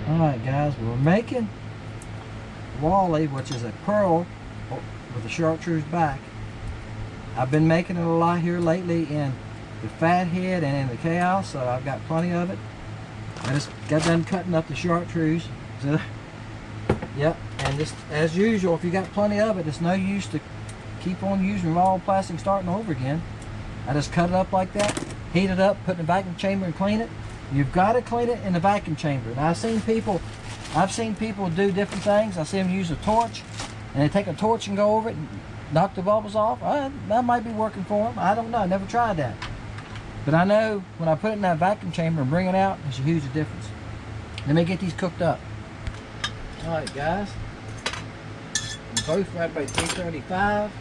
Alright guys, we're making Wiley, which is a pearl with a chartreuse back. I've been making it a lot here lately in the fathead and in the cow, so I've got plenty of it. I just got done cutting up the chartreuse. So, yep, and just as usual, if you got plenty of it, it's no use to keep on using raw plastic starting over again. I just cut it up like that, heat it up, put it in the vacuum chamber and clean it. You've got to clean it in the vacuum chamber. Now I've seen people do different things. I see them use a torch, and they take a torch and go over it and knock the bubbles off. That might be working for them. I don't know. I never tried that. But I know when I put it in that vacuum chamber and bring it out, there's a huge difference. Let me get these cooked up. All right, guys. Both right by 335.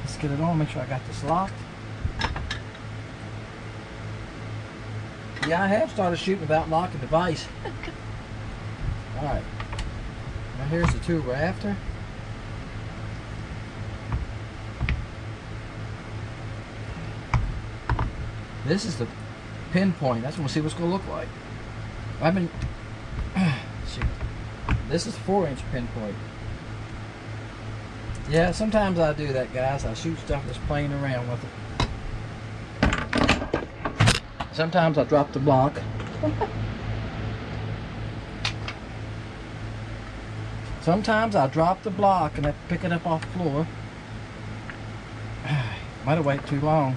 Let's get it on. Make sure I got this locked. Yeah, I have started shooting without locking the vise. Alright. Now here's the tool we're after. This is the pinpoint. That's what we'll see what's going to look like. Shoot. This is 4-inch pinpoint. Yeah, sometimes I do that, guys. I shoot stuff that's playing around with it. Sometimes I drop the block. Sometimes I drop the block and I pick it up off the floor. Might have waited too long.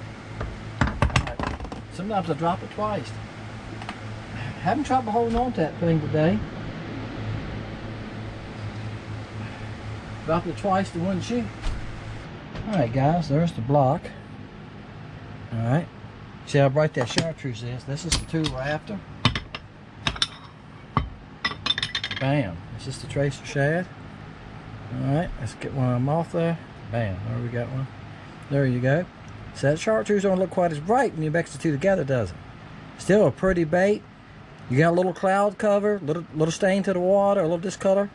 Right. Sometimes I drop it twice. Having trouble holding on to that thing today. Dropped it twice to one shoot. Alright guys, there's the block. Alright. See how bright that chartreuse is? This is the tool we're after. Bam. This is the tracer shaft. Alright, let's get one of them off there. Bam. There we got one. There you go. So that chartreuse don't look quite as bright when you mix the two together, does it? Still a pretty bait. You got a little cloud cover, little stain to the water, a little discolor.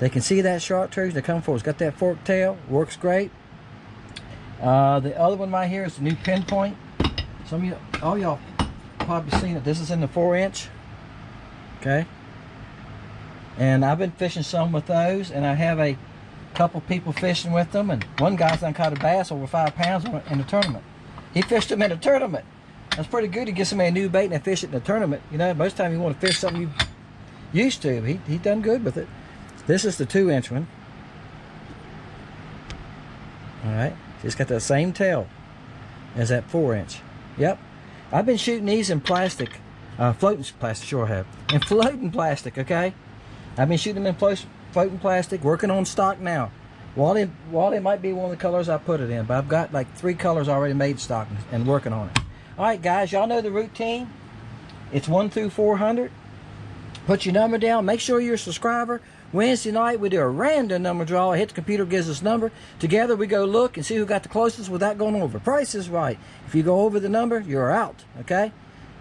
They can see that chartreuse. They come for it. It's got that forked tail. Works great. The other one right here is the new pinpoint. Some of you, all y'all probably seen it. This is in the 4-inch. Okay. And I've been fishing some with those, and I have a couple people fishing with them, and one guy's done caught a bass over 5 pounds in a tournament. He fished them in a tournament. That's pretty good to get somebody a new bait and they fish it in a tournament. You know, most of the time you want to fish something you used to. He done good with it. This is the 2-inch one. Alright. It's got the same tail as that 4-inch. Yep. I've been shooting these in plastic. Floating plastic, sure I have. In floating plastic, okay? I've been shooting them in floating plastic, working on stock now. Wiley might be one of the colors I put it in, but I've got like 3 colors already made stock and working on it. Alright guys, y'all know the routine. It's 1 through 400. Put your number down. Make sure you're a subscriber. Wednesday night we do a random number draw. I hit the computer, gives us a number. Together we go look and see who got the closest without going over. Price is right. If you go over the number, you're out. Okay?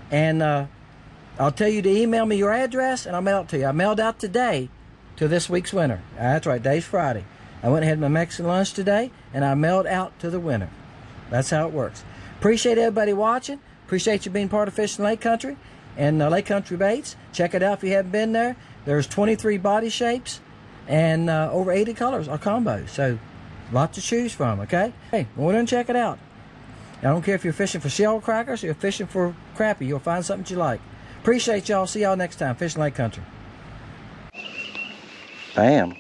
And I'll tell you to email me your address and I'll mail it to you. I mailed out today to this week's winner. That's right, today's Friday. I went and had my Mexican lunch today and I mailed out to the winner. That's how it works. Appreciate everybody watching. Appreciate you being part of Fishing Lake Country and Lake Country Baits. Check it out if you haven't been there. There's 23 body shapes and over 80 colors or combos. So, lots to choose from, okay? Hey, go in and check it out. I don't care if you're fishing for shell crackers or you're fishing for crappie. You'll find something you like. Appreciate y'all. See y'all next time. Fishing Lake Country. Bam.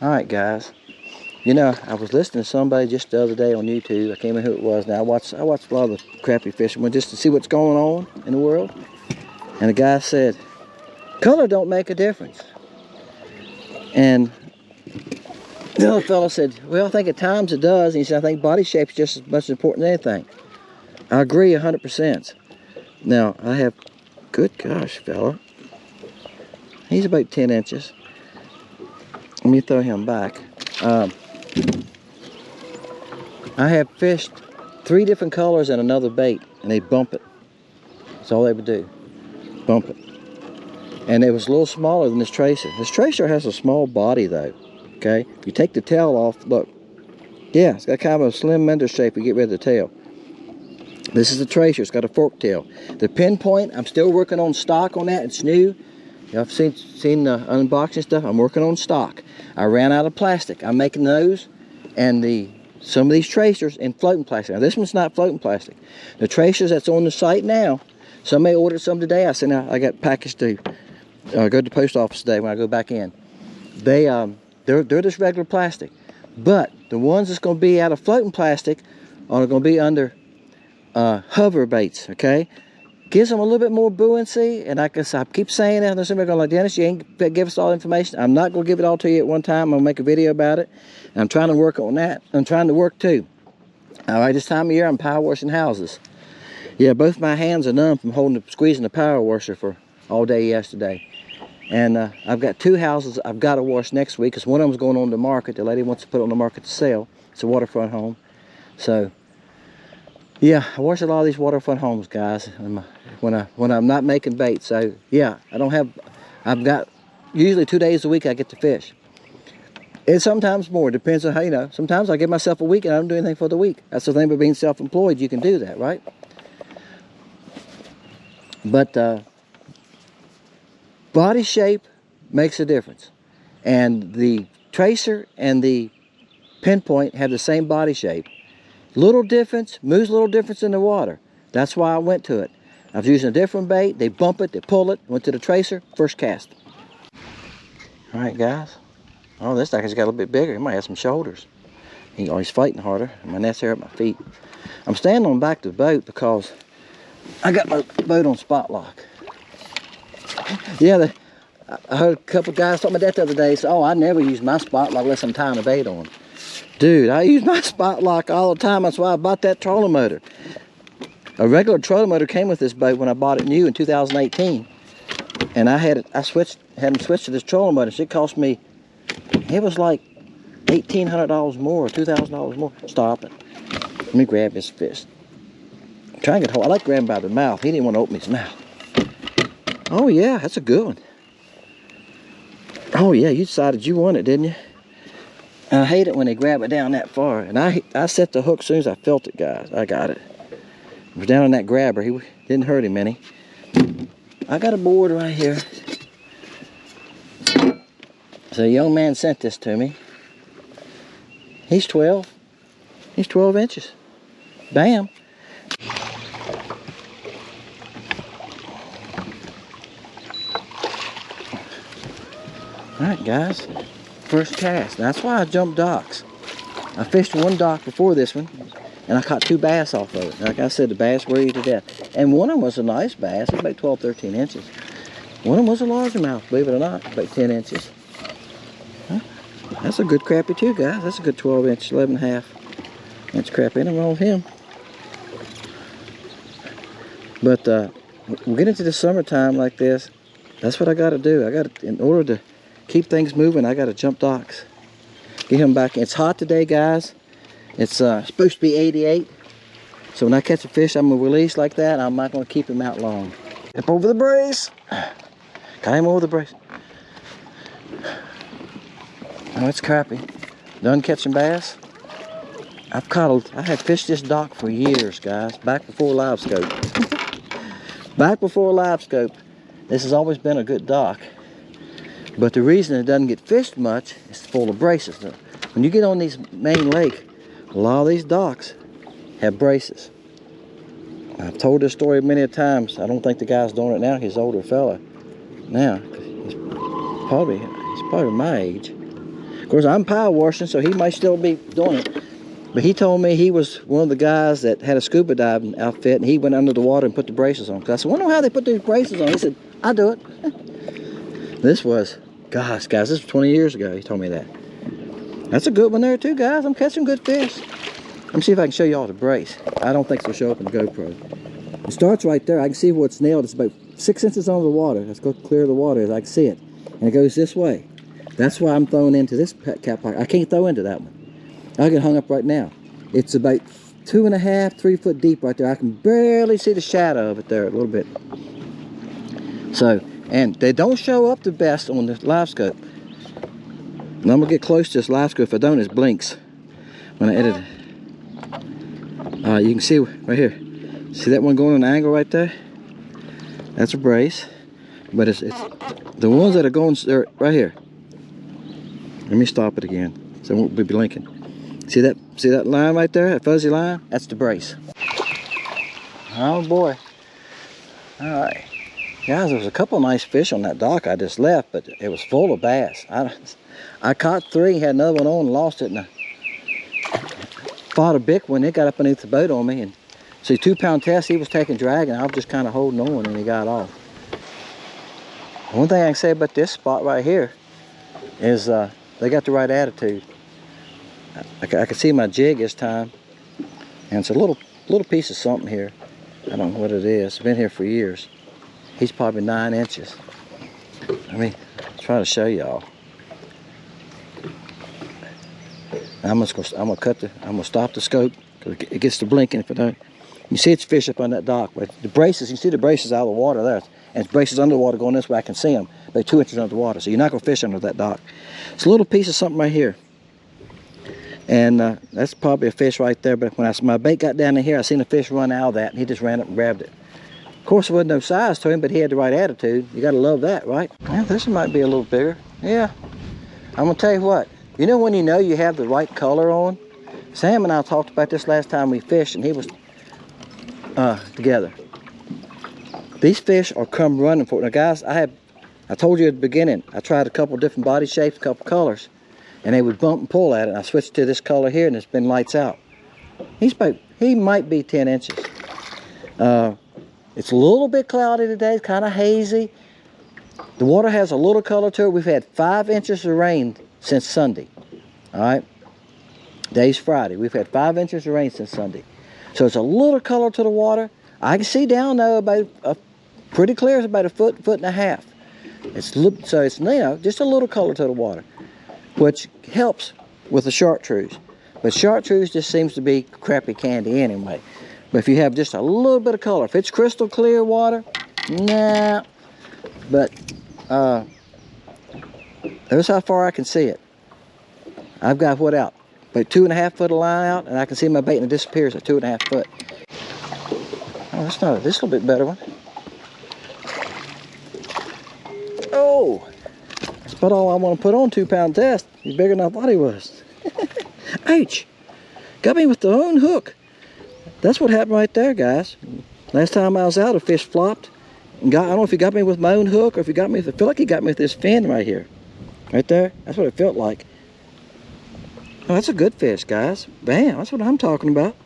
Alright, guys. You know, I was listening to somebody just the other day on YouTube. I can't remember who it was now. I watched a lot of the crappie fishing just to see what's going on in the world. And the guy said, color don't make a difference. And the other fellow said, well, I think at times it does. And he said, I think body shape is just as much important as anything. I agree 100%. Now, I have, good gosh, fella. He's about 10 inches. Let me throw him back. I have fished 3 different colors and another bait, and they bump it. That's all they would do. Bump it. And it was a little smaller than this tracer. This tracer has a small body though. okay? If you take the tail off, look. Yeah, it's got kind of a slim mender shape. We get rid of the tail. This is the tracer. It's got a fork tail. The pinpoint, I'm still working on stock on that. It's new. I've seen the unboxing stuff. I'm working on stock. I ran out of plastic. I'm making those and some of these tracers in floating plastic. Now this one's not floating plastic. The tracers that's on the site now, somebody ordered some today. I got packaged to go to the post office today when I go back in. They're just regular plastic. But the ones that's going to be out of floating plastic are going to be under hover baits, okay? Gives them a little bit more buoyancy, and I keep saying that. There's somebody going like, Dennis, you ain't give us all the information. I'm not going to give it all to you at one time. I'm going to make a video about it. And I'm trying to work on that. I'm trying to work too. All right, this time of year, I'm power washing houses. Yeah, both my hands are numb from squeezing the power washer for all day yesterday. And I've got 2 houses I've got to wash next week, because one of them's going on the market. The lady wants to put it on the market to sell. It's a waterfront home. So, yeah, I wash a lot of these waterfront homes, guys, when I'm not making bait. So, yeah, I've got usually 2 days a week I get to fish. And sometimes more, depends on how, you know. Sometimes I give myself a week and I don't do anything for the week. That's the thing about being self-employed. You can do that, right? But body shape makes a difference. And the tracer and the pinpoint have the same body shape. Little difference, moves a little difference in the water. That's why I went to it. I was using a different bait. They bump it, they pull it, went to the tracer, first cast. All right, guys. Oh, this sucker's got a little bit bigger. He might have some shoulders. He's fighting harder. My net's here at my feet. I'm standing on the back of the boat because I got my boat on spot lock. Yeah, I heard a couple guys talking about that the other day. So, I never use my spot lock unless I'm tying a bait on. Dude, I use my spot lock all the time. That's why I bought that trolling motor. A regular trolling motor came with this boat when I bought it new in 2018. And I had them switch to this trolling motor. So it cost me, it was like $1,800 more, $2,000 more. Stop it. Let me grab this fish. I'm trying to get hold. I like grabbing by the mouth. He didn't want to open his mouth. Oh yeah, that's a good one. Oh yeah, you decided you wanted it, didn't you? I hate it when they grab it down that far. And I set the hook as soon as I felt it, guys. I got it. It was down on that grabber. He didn't hurt him any. I got a board right here. So a young man sent this to me. He's 12. He's 12 inches. Bam. Alright guys, first cast. That's why I jumped docks. I fished one dock before this one, and I caught 2 bass off of it. Like I said, the bass were you to death. And one of them was a nice bass. It was about 12, 13 inches. One of them was a largemouth, believe it or not, about 10 inches. Huh? That's a good crappie too, guys. That's a good 12 inch, 11.5 inch crappie. Ain't nothing wrong with him. But we'll get into the summertime like this. That's what I got to do. In order to keep things moving, I got to jump docks. Get him back. It's hot today, guys. It's supposed to be 88. So when I catch a fish, I'm going to release like that. I'm not going to keep him out long. Up over the brace. Got him over the brace. Oh, it's crappie. Done catching bass. I had fished this dock for years, guys. Back before live scope. Back before live scope. This has always been a good dock. But the reason it doesn't get fished much is it's full of braces. When you get on these main lake, a lot of these docks have braces. I've told this story many times. I don't think the guy's doing it now. He's an older fella now. He's probably my age. Of course, I'm power washing, so he might still be doing it. But he told me he was one of the guys that had a scuba diving outfit, and he went under the water and put the braces on. I said, I wonder how they put these braces on. He said, I do it. This was, gosh, guys, this was 20 years ago. He told me that. That's a good one there too, guys. I'm catching good fish. Let me see if I can show you all the brace. I don't think it'll show up in the GoPro. It starts right there. I can see where it's nailed. It's about 6 inches under the water. Let's go clear the water as I can see it. And it goes this way. That's why I'm throwing into this cat pocket. I can't throw into that one. I get hung up right now. It's about 2.5, 3 foot deep right there. I can barely see the shadow of it there a little bit. So, and they don't show up the best on the live scope. And I'm gonna get close to this live scope. If I don't, it blinks when I edit it. You can see right here. See that one going on an angle right there? That's a brace. But it's the ones that are going right here. Let me stop it again, so it won't be blinking. See that line right there, that fuzzy line? That's the brace. Oh boy. All right. Guys, there was a couple nice fish on that dock I just left, but it was full of bass. I caught 3, had another one on and lost it, and I fought a big one. It got up underneath the boat on me, and see, 2-pound test, he was taking drag, and I was just kind of holding on, and he got off. One thing I can say about this spot right here is they got the right attitude. I can see my jig this time, and it's a little piece of something here. I don't know what it is. It's been here for years. He's probably 9 inches. Let me try to show y'all. I'm gonna stop the scope because it gets to blinking if it don't. You see it's fish up on that dock, but the braces, you see the braces out of the water there, and it's braces under the water going this way. I can see them. They're 2 inches under the water, so you're not gonna fish under that dock. It's a little piece of something right here. And that's probably a fish right there, but when my bait got down in here, I seen a fish run out of that, and he just ran up and grabbed it. Of course, there wasn't no size to him, but he had the right attitude. You gotta love that, right? Well, this might be a little bigger. Yeah. I'm gonna tell you what. You know when you know you have the right color on? Sam and I talked about this last time we fished, and he was together. These fish are come running for it. Now, guys, I told you at the beginning, I tried a couple different body shapes, a couple colors, and they would bump and pull at it. And I switched to this color here, and it's been lights out. He might be 10 inches. It's a little bit cloudy today. It's kind of hazy. The water has a little color to it. We've had 5 inches of rain since Sunday. All right. Today's Friday. We've had 5 inches of rain since Sunday. So it's a little color to the water. I can see down though about pretty clear. It's about a foot and a half. So it's, you know, just a little color to the water, which helps with the chartreuse. But chartreuse just seems to be crappie candy anyway. But if you have just a little bit of color, if it's crystal clear water, nah. But there's how far I can see it. I've got what out? About 2.5 foot of line out, and I can see my bait and it disappears at 2.5 foot. Oh, that's not this little bit better one. Oh, that's about all I want to put on 2-pound test. He's bigger than I thought he was. Ouch! Got me with the own hook. That's what happened right there, guys. Last time I was out, a fish flopped. And I don't know if he got me with my own hook or if he got me. I feel like he got me with this fin right here, right there. That's what it felt like. Oh, that's a good fish, guys. Bam! That's what I'm talking about.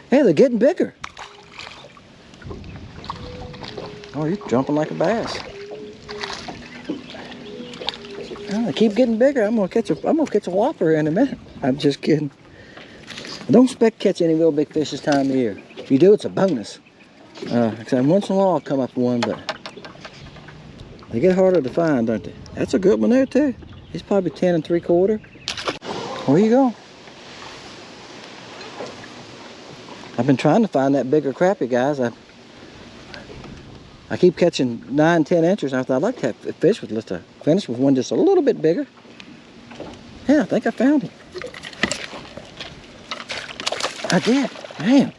Hey, they're getting bigger. Oh, you're jumping like a bass. Oh, they keep getting bigger. I'm gonna catch a whopper in a minute. I'm just kidding. I don't expect to catch any real big fish this time of year. If you do, it's a bonus. Once in a while I'll come up with one, but they get harder to find, don't they? That's a good one there too. He's probably 10 3/4. Where you going? I've been trying to find that bigger crappie, guys. I keep catching 9, 10 inches. I thought I'd like to have a fish with let's finish with one just a little bit bigger. Yeah, I think I found him. I did. Man,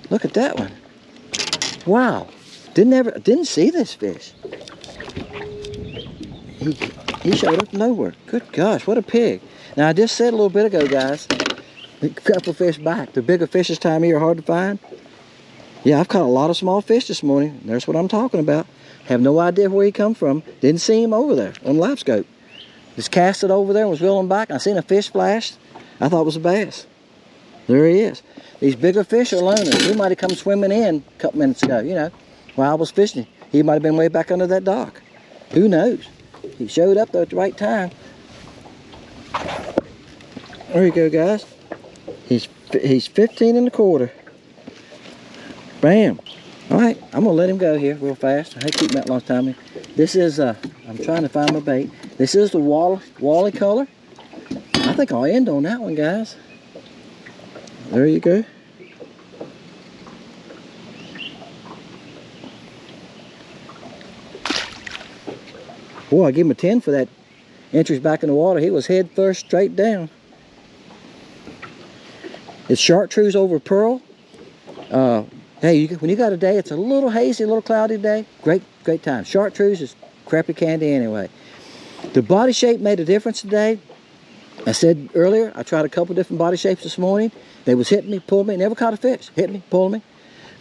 look at that one. Wow. Didn't see this fish. He showed up nowhere. Good gosh, what a pig. Now I just said a little bit ago, guys, a couple fish back. The bigger fish this time of year are hard to find. Yeah, I've caught a lot of small fish this morning. That's what I'm talking about. Have no idea where he come from. Didn't see him over there on the live scope. Just cast it over there and was reeling back. I seen a fish flash. I thought it was a bass. There he is. These bigger fish are loners. He might have come swimming in a couple minutes ago, you know, while I was fishing. He might have been way back under that dock. Who knows? He showed up though at the right time. There you go, guys. He's 15 1/4. Bam. All right, I'm gonna let him go here real fast. I hate keeping that long time. This is I'm trying to find my bait. This is the Wiley color. I think I'll end on that one, guys. There you go. Boy, I give him a 10 for that. entries back in the water, he was head first straight down. It's chartreuse over pearl. Hey, when you got a day, it's a little hazy, a little cloudy day, great time. Chartreuse is crappie candy anyway. The body shape made a difference today. I said earlier, I tried a couple different body shapes this morning. They was hitting me, pulled me, never caught a fish. Hit me, pulled me.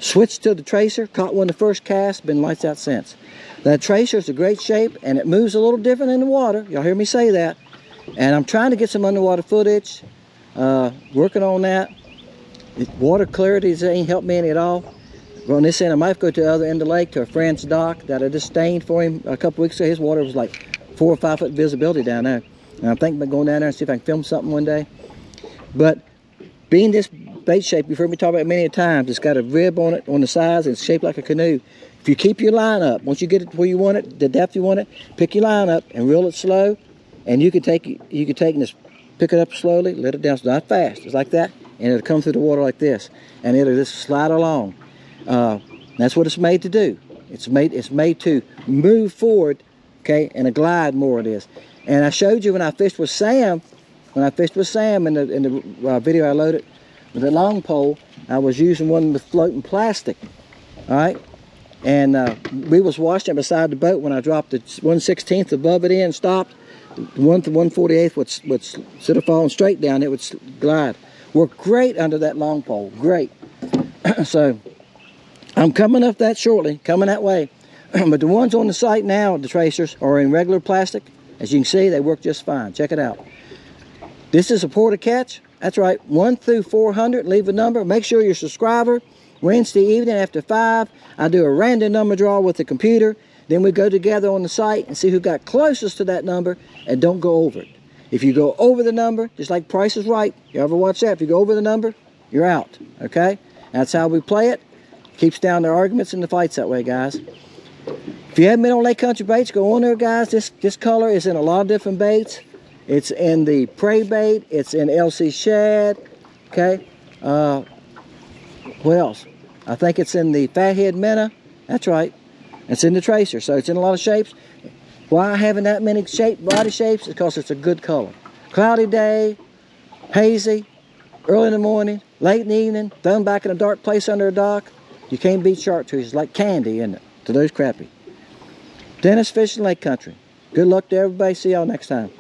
Switched to the tracer, caught one the first cast, been lights out since. That tracer is a great shape, and it moves a little different in the water. Y'all hear me say that. And I'm trying to get some underwater footage, working on that. Water clarity ain't helped me any at all. On this end, I might go to the other end of the lake to a friend's dock that I just stained for him a couple weeks ago. His water was like 4 or 5 foot visibility down there. And I'm thinking about going down there and see if I can film something one day. But being this bait shape, you've heard me talk about it many times. It's got a rib on it on the sides, and it's shaped like a canoe. If you keep your line up, once you get it where you want it, the depth you want it, pick your line up and reel it slow. And you can take and just pick it up slowly, let it down. It's not fast. It's like that, and it'll come through the water like this, and it'll just slide along. That's what it's made to do. It's made to move forward, okay, and a glide more it is. And I showed you when I fished with Sam, in the video I loaded with the long pole, I was using one with floating plastic, all right? And we was washing it beside the boat when I dropped it 1/16 above it in, stopped. 1/48 would instead of falling straight down, it would glide. Worked great under that long pole, great. So I'm coming up that shortly, coming that way. But the ones on the site now, the tracers, are in regular plastic. As you can see, they work just fine. Check it out. This is a pour to catch. That's right, 1 through 400. Leave a number. Make sure you're a subscriber. Wednesday evening after 5, I do a random number draw with the computer. Then we go together on the site and see who got closest to that number, and don't go over it. If you go over the number, just like Price is Right, you ever watch that? If you go over the number, you're out, okay? That's how we play it. Keeps down the arguments and the fights that way, guys. If you haven't been on Lake Country Baits, go on there, guys. This color is in a lot of different baits. It's in the prey bait. It's in LC shad. Okay. What else? I think it's in the fathead minnow. That's right. It's in the tracer, so it's in a lot of shapes. Why having that many body shapes? Because it's a good color. Cloudy day, hazy, early in the morning, late in the evening, thrown back in a dark place under a dock. You can't beat chartreuse. It's like candy, isn't it? To those crappie. Dennis Fishing Lake Country. Good luck to everybody. See y'all next time.